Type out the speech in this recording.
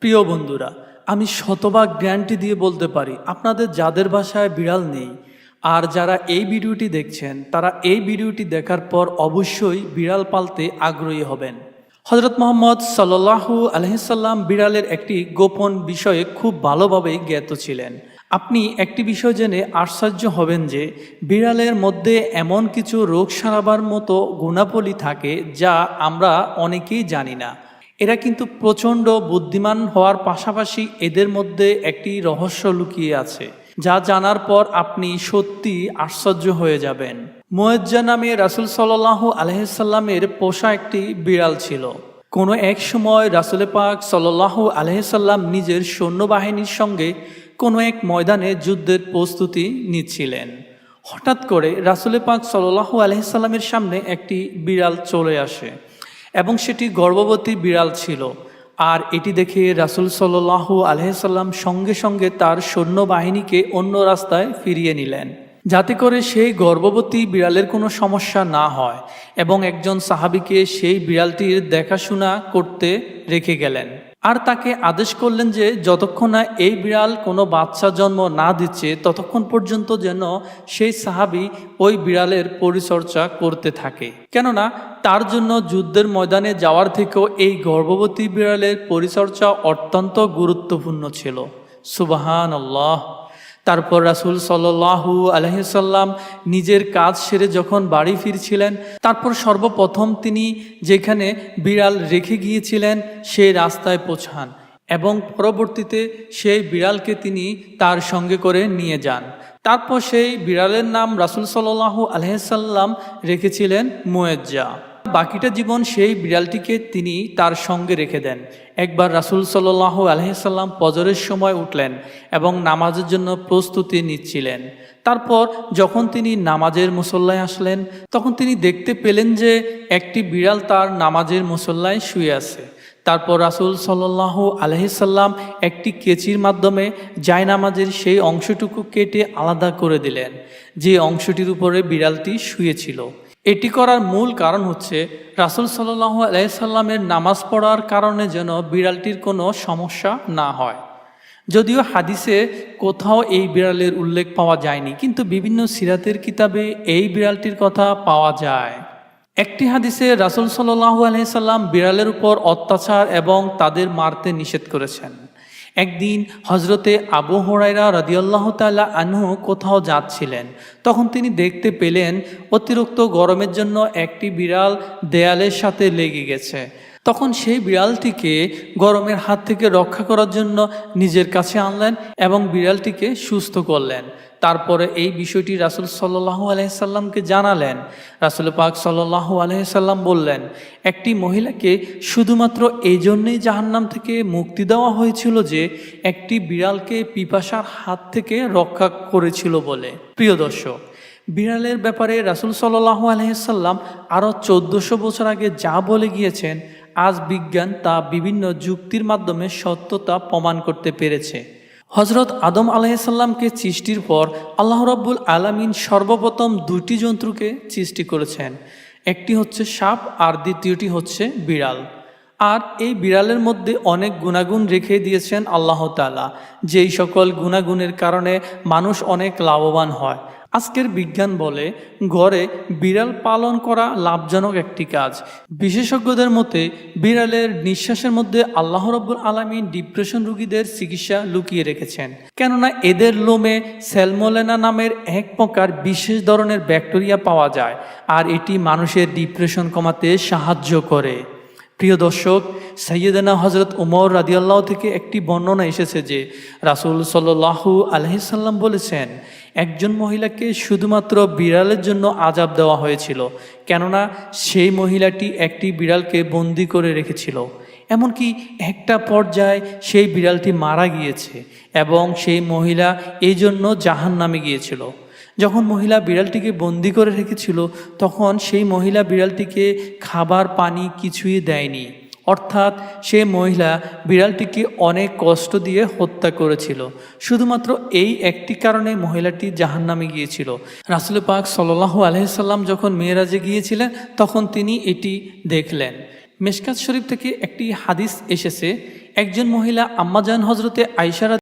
প্রিয় বন্ধুরা, আমি শতভাগ গ্যারান্টি দিয়ে বলতে পারি আপনাদের যাদের বাসায় বিড়াল নেই আর যারা এই ভিডিওটি দেখছেন তারা এই ভিডিওটি দেখার পর অবশ্যই বিড়াল পালতে আগ্রহী হবেন। হযরত মুহাম্মদ সাল্লাল্লাহু আলাইহি সাল্লাম বিড়ালের একটি গোপন বিষয়ে খুব ভালোভাবেই জ্ঞাত ছিলেন। আপনি একটি বিষয় জেনে আশ্চর্য হবেন যে বিড়ালের মধ্যে এমন কিছু রোগ সারাবার মতো গুণাবলী থাকে যা আমরা অনেকেই জানি না। এরা কিন্তু প্রচণ্ড বুদ্ধিমান হওয়ার পাশাপাশি এদের মধ্যে একটি রহস্য লুকিয়ে আছে, যা জানার পর আপনি সত্যি আশ্চর্য হয়ে যাবেন। মুয়াজ্জা নামে রাসূল সাল্লাল্লাহু আলাইহি সাল্লামের পোষা একটি বিড়াল ছিল। কোনো এক সময় রাসূল পাক সাল্লাল্লাহু আলাইহি সাল্লাম নিজের সৈন্যবাহিনীর সঙ্গে কোনো এক ময়দানে যুদ্ধের প্রস্তুতি নিচ্ছিলেন। হঠাৎ করে রাসূল পাক সাল্লাল্লাহু আলাইহি সাল্লামের সামনে একটি বিড়াল চলে আসে এবং সেটি গর্ভবতী বিড়াল ছিল। আর এটি দেখে রাসূল সাল্লাল্লাহু আলাইহি সাল্লাম সঙ্গে সঙ্গে তার সৈন্যবাহিনীকে অন্য রাস্তায় ফিরিয়ে নিলেন, যাতে করে সেই গর্ভবতী বিড়ালের কোনো সমস্যা না হয়, এবং একজন সাহাবীকে সেই বিড়ালটির দেখাশোনা করতে রেখে গেলেন। আর তাকে আদেশ করলেন যে যতক্ষণ না এই বিড়াল কোনো বাচ্চা জন্ম না দিচ্ছে ততক্ষণ পর্যন্ত যেন সেই সাহাবী ওই বিড়ালের পরিচর্যা করতে থাকে, কেননা তার জন্য যুদ্ধের ময়দানে যাওয়ার থেকেও এই গর্ভবতী বিড়ালের পরিচর্যা অত্যন্ত গুরুত্বপূর্ণ ছিল। সুবহানাল্লাহ। তারপর রাসূল সাল্লাল্লাহু আলাইহি সাল্লাম নিজের কাজ সেরে যখন বাড়ি ফিরছিলেন, তারপর সর্বপ্রথম তিনি যেখানে বিড়াল রেখে গিয়েছিলেন সেই রাস্তায় পৌঁছান এবং পরবর্তীতে সেই বিড়ালকে তিনি তার সঙ্গে করে নিয়ে যান। তারপর সেই বিড়ালের নাম রাসূল সাল্লাল্লাহু আলাইহি সাল্লাম রেখেছিলেন মুয়াজ্জা। বাকিটা জীবন সেই বিড়ালটিকে তিনি তার সঙ্গে রেখে দেন। একবার রাসূল সাল্লাল্লাহু আলাইহি সাল্লাম ফজরের সময় উঠলেন এবং নামাজের জন্য প্রস্তুতি নিচ্ছিলেন। তারপর যখন তিনি নামাজের মুসল্লায় আসলেন, তখন তিনি দেখতে পেলেন যে একটি বিড়াল তার নামাজের মুসল্লায় শুয়ে আছে। তারপর রাসূল সাল্লাল্লাহু আলাইহি সাল্লাম একটি কেচির মাধ্যমে জায়নামাজের সেই অংশটুকু কেটে আলাদা করে দিলেন, যে অংশটির উপরে বিড়ালটি শুয়েছিল। এটি করার মূল কারণ হচ্ছে রাসূল সাল্লাল্লাহু আলাইহি সাল্লামের নামাজ পড়ার কারণে যেন বিড়ালটির কোনো সমস্যা না হয়। যদিও হাদিসে কোথাও এই বিড়ালের উল্লেখ পাওয়া যায়নি, কিন্তু বিভিন্ন সিরাতের কিতাবে এই বিড়ালটির কথা পাওয়া যায়। একটি হাদিসে রাসূল সাল্লাল্লাহু আলাইহি সাল্লাম বিড়ালের উপর অত্যাচার এবং তাদের মারতে নিষেধ করেছেন। একদিন হজরতে আবু হুরায়রা রাদিয়াল্লাহু তাআলা আনহু কোথাও যাচ্ছিলেন, তখন তিনি দেখতে পেলেন অতিরিক্ত গরমের জন্য একটি বিড়াল দেয়ালের সাথে লেগে গেছে। তখন সেই বিড়ালটিকে গরমের হাত থেকে রক্ষা করার জন্য নিজের কাছে আনলেন এবং বিড়ালটিকে সুস্থ করলেন। তারপরে এই বিষয়টি রাসূল সাল্লাল্লাহু আলাইহি সাল্লামকে জানালেন। রাসূল পাক সাল্লাল্লাহু আলাইহি সাল্লাম বললেন, একটি মহিলাকে শুধুমাত্র এই জন্যই জাহান্নাম থেকে মুক্তি দেওয়া হয়েছিল যে একটি বিড়ালকে পিপাসার হাত থেকে রক্ষা করেছিল বলে। প্রিয় দর্শক, বিড়ালের ব্যাপারে রাসূল সাল্লাল্লাহু আলাইহি সাল্লাম আরও 1400 বছর আগে যা বলে গিয়েছেন, আজ বিজ্ঞান তা বিভিন্ন যুক্তির মাধ্যমে সত্যতা প্রমাণ করতে পেরেছে। হযরত আদম আলাইহিস সালামকে সৃষ্টির পর আল্লাহ রাব্বুল আলামিন সর্বপ্রথম দুটি জন্তুকে সৃষ্টি করেছেন। একটি হচ্ছে সাপ আর দ্বিতীয়টি হচ্ছে বিড়াল। আর এই বিড়ালের মধ্যে অনেক গুণাগুণ রেখে দিয়েছেন আল্লাহ তাআলা, যেই সকল গুণাগুণের কারণে মানুষ অনেক লাভবান হয়। আজকের বিজ্ঞান বলে ঘরে বিড়াল পালন করা লাভজনক একটি কাজ। বিশেষজ্ঞদের মতে বিড়ালের নিঃশ্বাসের মধ্যে আল্লাহ রাব্বুল আলামিন ডিপ্রেশন রোগীদের চিকিৎসা লুকিয়ে রেখেছেন, কেননা এদের লোমে স্যালমোনেলা নামের এক প্রকার বিশেষ ধরনের ব্যাকটেরিয়া পাওয়া যায়, আর এটি মানুষের ডিপ্রেশন কমাতে সাহায্য করে। প্রিয় দর্শক, সাইয়েদনা হযরত উমর রাদিয়াল্লাহু থেকে একটি বর্ণনা এসেছে যে রাসূল সাল্লাল্লাহু আলাইহি সাল্লাম বলেছেন, একজন মহিলাকে শুধুমাত্র বিড়ালের জন্য আযাব দেওয়া হয়েছিল, কেননা সেই মহিলাটি একটি বিড়ালকে বন্দি করে রেখেছিল। এমনকি একটা পর্যায়ে সেই বিড়ালটি মারা গিয়েছে এবং সেই মহিলা এই জন্য জাহান্নামে গিয়েছিল। যখন মহিলা বিড়ালটিকে বন্দি করে রেখেছিল, তখন সেই মহিলা বিড়ালটিকে খাবার পানি কিছুই দেয়নি, অর্থাৎ সেই মহিলা বিড়ালটিকে অনেক কষ্ট দিয়ে হত্যা করেছিল। শুধুমাত্র এই একটি কারণে মহিলাটি জাহান্নামে গিয়েছিল। রাসূল পাক সাল্লাল্লাহু আলাইহি সাল্লাম যখন মেরাজে গিয়েছিলেন, তখন তিনি এটি দেখলেন। মিশকাত শরীফ থেকে একটি হাদিস এসেছে, একজন মহিলা আম্মাজান হজরতে আয়েশা